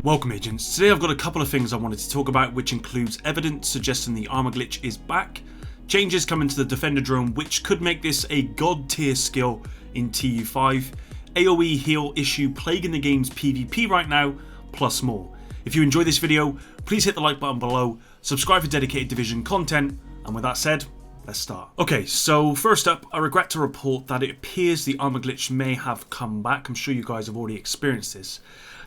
Welcome agents. Today I've got a couple of things I wanted to talk about, which includes evidence suggesting the armor glitch is back, changes coming to the defender drone which could make this a god tier skill in TU5, AoE heal issue plaguing the game's PvP right now, plus more. If you enjoy this video, please hit the like button below, subscribe for dedicated Division content, and with that said, let's start. Okay, so first up, I regret to report that it appears the armor glitch may have come back. I'm sure you guys have already experienced this.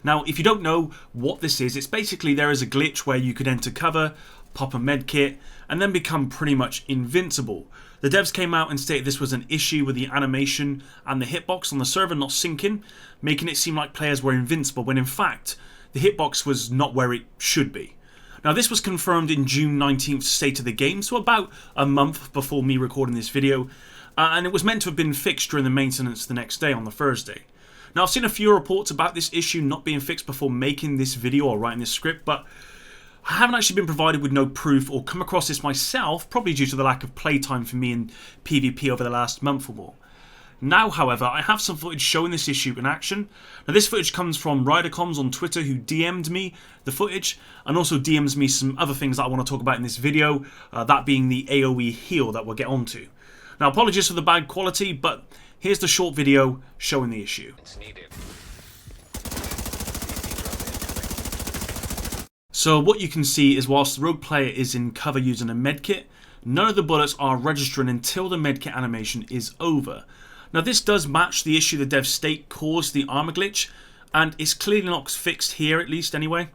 Now, if you don't know what this is, it's basically there is a glitch where you could enter cover, pop a medkit, and then become pretty much invincible. The devs came out and stated this was an issue with the animation and the hitbox on the server not syncing, making it seem like players were invincible when in fact the hitbox was not where it should be. Now, this was confirmed in June 19th State of the Game, so about a month before me recording this video, and it was meant to have been fixed during the maintenance the next day on the Thursday. Now, I've seen a few reports about this issue not being fixed before making this video or writing this script, but I haven't actually been provided with no proof or come across this myself, probably due to the lack of playtime for me in PvP over the last month or more. Now, however, I have some footage showing this issue in action. Now, this footage comes from Ridercoms on Twitter, who DM'd me the footage and also DMs me some other things that I want to talk about in this video, that being the AoE heal that we'll get onto. Now, apologies for the bad quality, but here's the short video showing the issue. So what you can see is whilst the rogue player is in cover using a medkit, none of the bullets are registering until the medkit animation is over. Now, this does match the issue the devs state caused the armor glitch, and it's clearly not fixed here, at least anyway.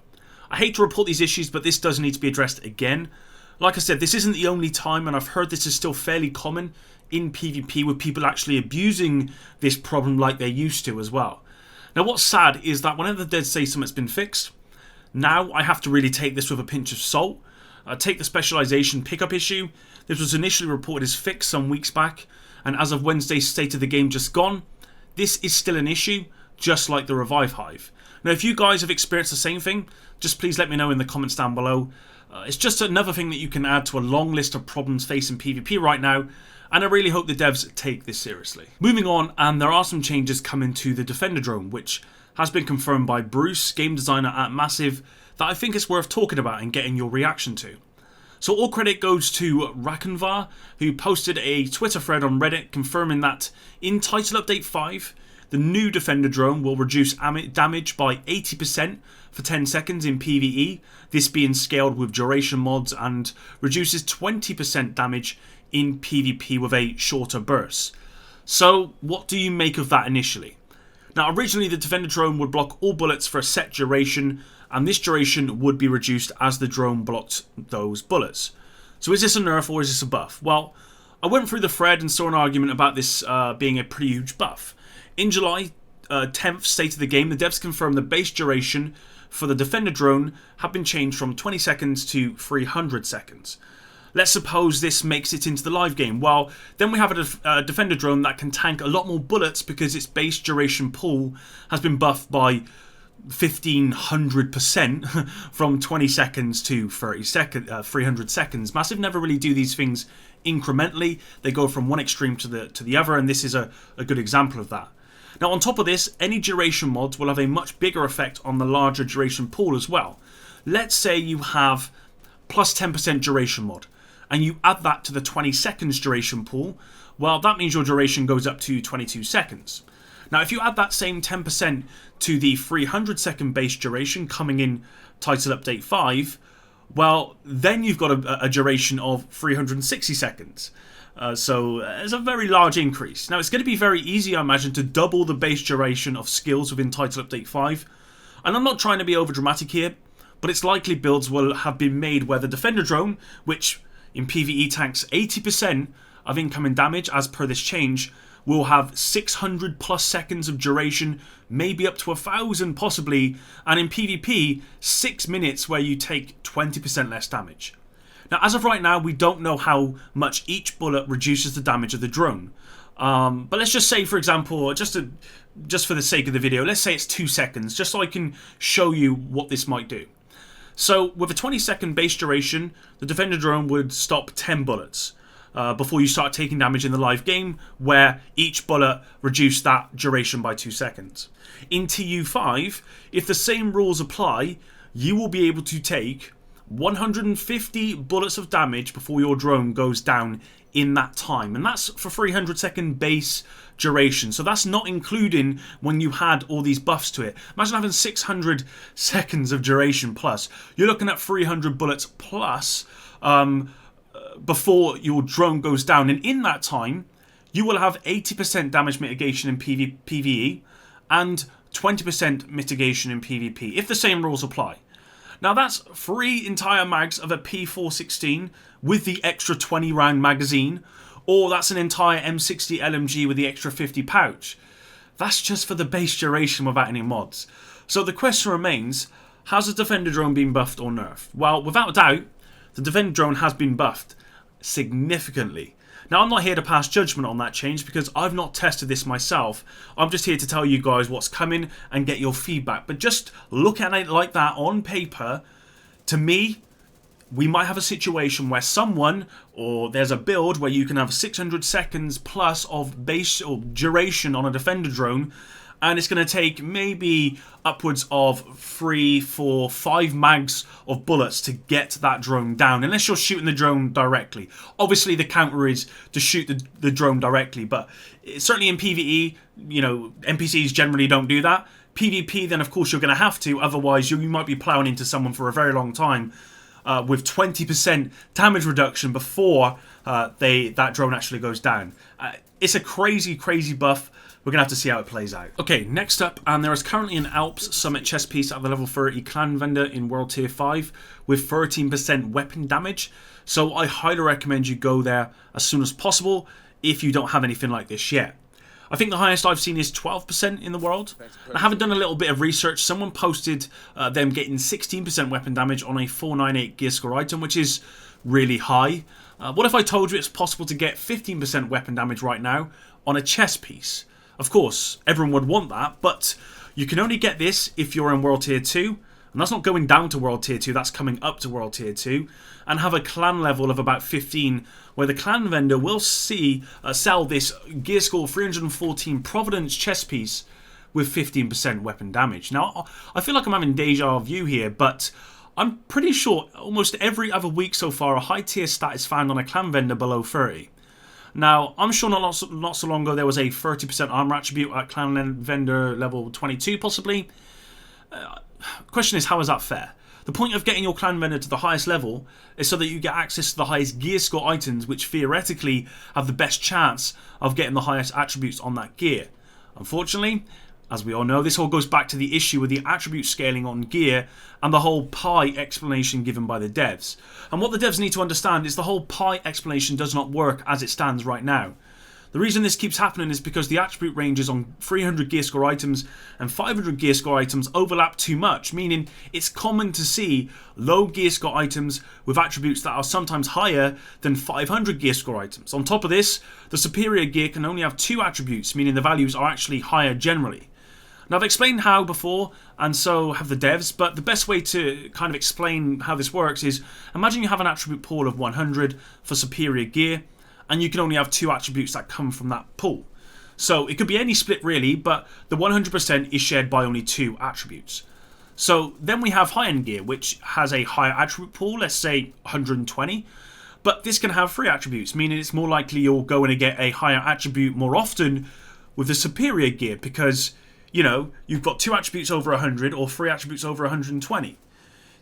I hate to report these issues, but this does need to be addressed again. Like I said, this isn't the only time, and I've heard this is still fairly common in PvP with people actually abusing this problem like they used to as well. Now, what's sad is that whenever the devs say something's been fixed, now I have to really take this with a pinch of salt. Take the specialization pickup issue. This was initially reported as fixed some weeks back, and as of Wednesday's State of the Game just gone, this is still an issue, just like the Revive Hive. Now, if you guys have experienced the same thing, just please let me know in the comments down below. It's just another thing that you can add to a long list of problems facing PvP right now, and I really hope the devs take this seriously. Moving on, and there are some changes coming to the Defender drone, which has been confirmed by Bruce, game designer at Massive, that I think is worth talking about and getting your reaction to. So all credit goes to Rakanvar, who posted a Twitter thread on Reddit confirming that in Title Update 5, the new Defender drone will reduce damage by 80% for 10 seconds in PvE, this being scaled with duration mods, and reduces 20% damage in PvP with a shorter burst. So what do you make of that initially? Now, originally the Defender drone would block all bullets for a set duration, and this duration would be reduced as the drone blocked those bullets. So is this a nerf or is this a buff? Well, I went through the thread and saw an argument about this being a pretty huge buff. In July 10th State of the Game, the devs confirmed the base duration for the Defender drone had been changed from 20 seconds to 300 seconds. Let's suppose this makes it into the live game. Well, then we have a Defender drone that can tank a lot more bullets because its base duration pool has been buffed by 1500% from 20 seconds to 300 seconds. Massive never really do these things incrementally. They go from one extreme to the other, and this is a good example of that. Now, on top of this, any duration mods will have a much bigger effect on the larger duration pool as well. Let's say you have plus 10% duration mod, and you add that to the 20 seconds duration pool, well, that means your duration goes up to 22 seconds. Now, if you add that same 10% to the 300 second base duration coming in Title Update 5, well, then you've got a duration of 360 seconds. So it's a very large increase. Now, it's going to be very easy, I imagine, to double the base duration of skills within Title Update 5. And I'm not trying to be overdramatic here, but it's likely builds will have been made where the Defender drone, which in PvE tanks 80% of incoming damage as per this change, will have 600 plus seconds of duration, maybe up to 1,000 possibly, and in PvP, 6 minutes where you take 20% less damage. Now, as of right now, we don't know how much each bullet reduces the damage of the drone. But let's just say, for example, just for the sake of the video, let's say it's 2 seconds, just so I can show you what this might do. So with a 20-second base duration, the Defender drone would stop 10 bullets. before you start taking damage in the live game, where each bullet reduced that duration by 2 seconds. In TU5, if the same rules apply, you will be able to take 150 bullets of damage before your drone goes down in that time, and that's for 300-second base duration. So that's not including when you had all these buffs to it. Imagine having 600 seconds of duration plus. You're looking at 300 bullets plus before your drone goes down, and in that time you will have 80% damage mitigation in PvE and 20% mitigation in PvP if the same rules apply. Now that's 3 entire mags of a P416 with the extra 20 round magazine, or that's an entire M60 LMG with the extra 50 pouch. That's just for the base duration without any mods. So the question remains, has the Defender drone been buffed or nerfed? Well, without a doubt, the Defender drone has been buffed significantly. Now, I'm not here to pass judgment on that change because I've not tested this myself. I'm just here to tell you guys what's coming and get your feedback. But just look at it like that on paper, to me, we might have a situation where someone, or there's a build where you can have 600 seconds plus of base or duration on a Defender drone, and it's going to take maybe upwards of 3, 4, 5 mags of bullets to get that drone down, unless you're shooting the drone directly. Obviously, the counter is to shoot the drone directly, but certainly in PvE, you know, NPCs generally don't do that. PvP, then of course you're going to have to, otherwise you might be plowing into someone for a very long time with 20% damage reduction before that drone actually goes down. It's a crazy, crazy buff. We're going to have to see how it plays out. Okay, next up, and there is currently an Alps Summit chest piece at the level 30 clan vendor in World Tier 5 with 13% weapon damage. So I highly recommend you go there as soon as possible if you don't have anything like this yet. I think the highest I've seen is 12% in the world. I haven't done a little bit of research. Someone posted them getting 16% weapon damage on a 498 gear score item, which is really high. What if I told you it's possible to get 15% weapon damage right now on a chest piece? Of course, everyone would want that, but you can only get this if you're in World Tier 2, and that's not going down to World Tier 2, that's coming up to World Tier 2, and have a clan level of about 15, where the clan vendor will sell this gear score 314 Providence chest piece with 15% weapon damage. Now, I feel like I'm having deja vu here, but I'm pretty sure almost every other week so far a high tier stat is found on a clan vendor below 30. Now, I'm sure not so long ago there was a 30% armor attribute at clan vendor level 22 possibly. Question is, how is that fair? The point of getting your clan vendor to the highest level is so that you get access to the highest gear score items, which theoretically have the best chance of getting the highest attributes on that gear. Unfortunately, as we all know, this all goes back to the issue with the attribute scaling on gear and the whole pie explanation given by the devs. And what the devs need to understand is the whole pie explanation does not work as it stands right now. The reason this keeps happening is because the attribute ranges on 300 gear score items and 500 gear score items overlap too much, meaning it's common to see low gear score items with attributes that are sometimes higher than 500 gear score items. On top of this, the superior gear can only have 2 attributes, meaning the values are actually higher generally. Now, I've explained how before, and so have the devs, but the best way to kind of explain how this works is, imagine you have an attribute pool of 100 for superior gear, and you can only have 2 attributes that come from that pool. So it could be any split really, but the 100% is shared by only 2 attributes. So then we have high-end gear, which has a higher attribute pool, let's say 120, but this can have 3 attributes, meaning it's more likely you're going to get a higher attribute more often with the superior gear, because you know, you've got 2 attributes over 100 or 3 attributes over 120.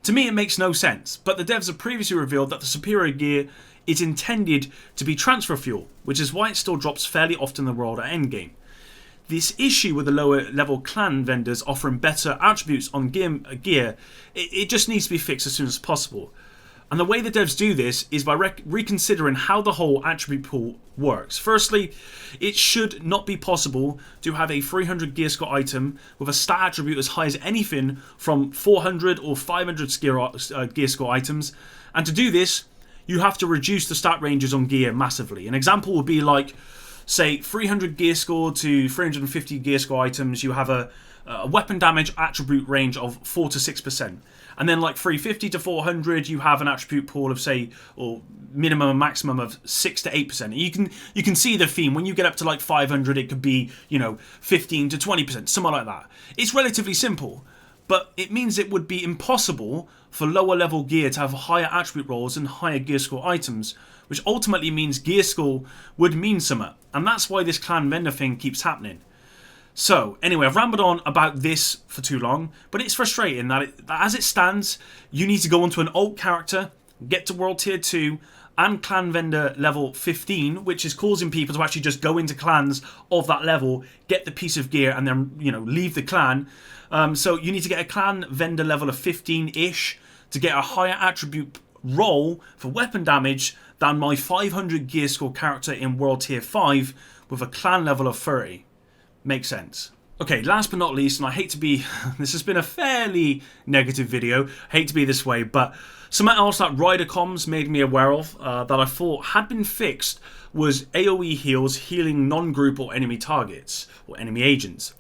To me, it makes no sense, but the devs have previously revealed that the superior gear is intended to be transfer fuel, which is why it still drops fairly often in the world at endgame. This issue with the lower level clan vendors offering better attributes on gear, it just needs to be fixed as soon as possible. And the way the devs do this is by reconsidering how the whole attribute pool works. Firstly, it should not be possible to have a 300 gear score item with a stat attribute as high as anything from 400 or 500 gear score items. And to do this, you have to reduce the stat ranges on gear massively. An example would be like, say 300 gear score to 350 gear score items, you have a weapon damage attribute range of 4 to 6%. And then like 350 to 400, you have an attribute pool of say, or minimum and maximum of 6 to 8%. You can see the theme. When you get up to like 500, it could be, 15 to 20%, something like that. It's relatively simple, but it means it would be impossible for lower level gear to have higher attribute rolls and higher gear score items, which ultimately means gear score would mean something. And that's why this clan vendor thing keeps happening. So, anyway, I've rambled on about this for too long, but it's frustrating that as it stands, you need to go onto an alt character, get to World Tier 2, and Clan Vendor level 15, which is causing people to actually just go into clans of that level, get the piece of gear, and then, leave the clan. So you need to get a Clan Vendor level of 15-ish to get a higher attribute roll for weapon damage than my 500 gear score character in World Tier 5 with a clan level of 30. Makes sense. Okay, last but not least, and I hate to be... this has been a fairly negative video. I hate to be this way, but something else that Rider Comms made me aware of that I thought had been fixed was AoE heals healing non-group or enemy targets, or enemy agents.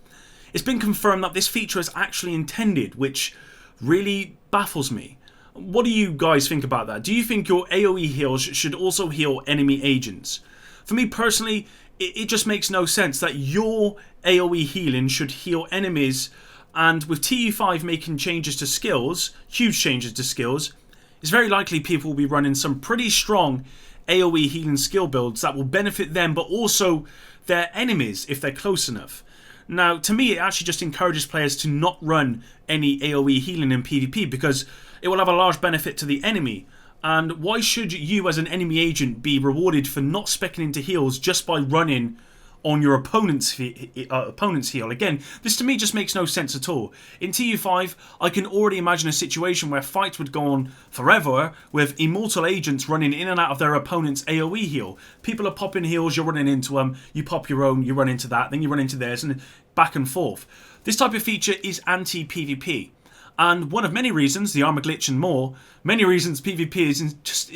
It's been confirmed that this feature is actually intended, which really baffles me. What do you guys think about that? Do you think your AoE heals should also heal enemy agents? For me personally, it just makes no sense that your AoE healing should heal enemies, and with TU5 making changes to skills, huge changes to skills, it's very likely people will be running some pretty strong AoE healing skill builds that will benefit them, but also their enemies if they're close enough. Now, to me, it actually just encourages players to not run any AoE healing in PvP because it will have a large benefit to the enemy. And why should you as an enemy agent be rewarded for not speccing into heals just by running on your opponent's heal? Again, this to me just makes no sense at all. In TU5, I can already imagine a situation where fights would go on forever with immortal agents running in and out of their opponent's AoE heal. People are popping heals, you're running into them, you pop your own, you run into that, then you run into theirs, and back and forth. This type of feature is anti-PvP. And one of many reasons, the armor glitch and more, many reasons PvP is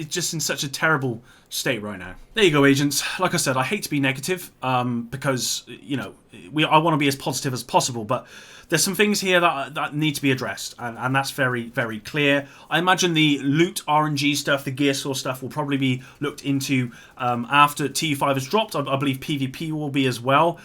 just in such a terrible state right now. There you go, agents. Like I said, I hate to be negative because, I want to be as positive as possible, but there's some things here that need to be addressed, and that's very, very clear. I imagine the loot RNG stuff, the gear source stuff will probably be looked into after TU5 has dropped. I believe PvP will be as well.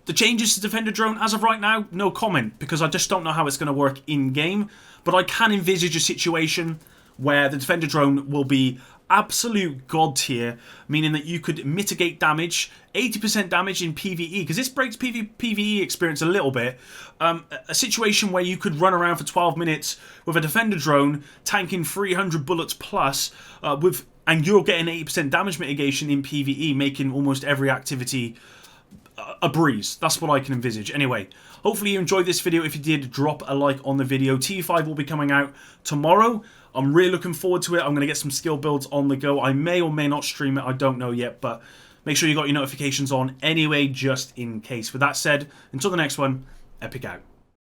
The changes to Defender Drone, as of right now, no comment, because I just don't know how it's going to work in-game. But I can envisage a situation where the Defender Drone will be absolute god tier, meaning that you could mitigate damage, 80% damage in PvE, because this breaks PvE experience a little bit. A situation where you could run around for 12 minutes with a Defender Drone, tanking 300 bullets plus, and you're getting 80% damage mitigation in PvE, making almost every activity a breeze. That's what I can envisage. Anyway, hopefully you enjoyed this video. If you did, drop a like on the video. TU5 will be coming out tomorrow. I'm really looking forward to it. I'm going to get some skill builds on the go. I may or may not stream it. I don't know yet, but make sure you got your notifications on anyway, just in case. With that said, until the next one, Epic out.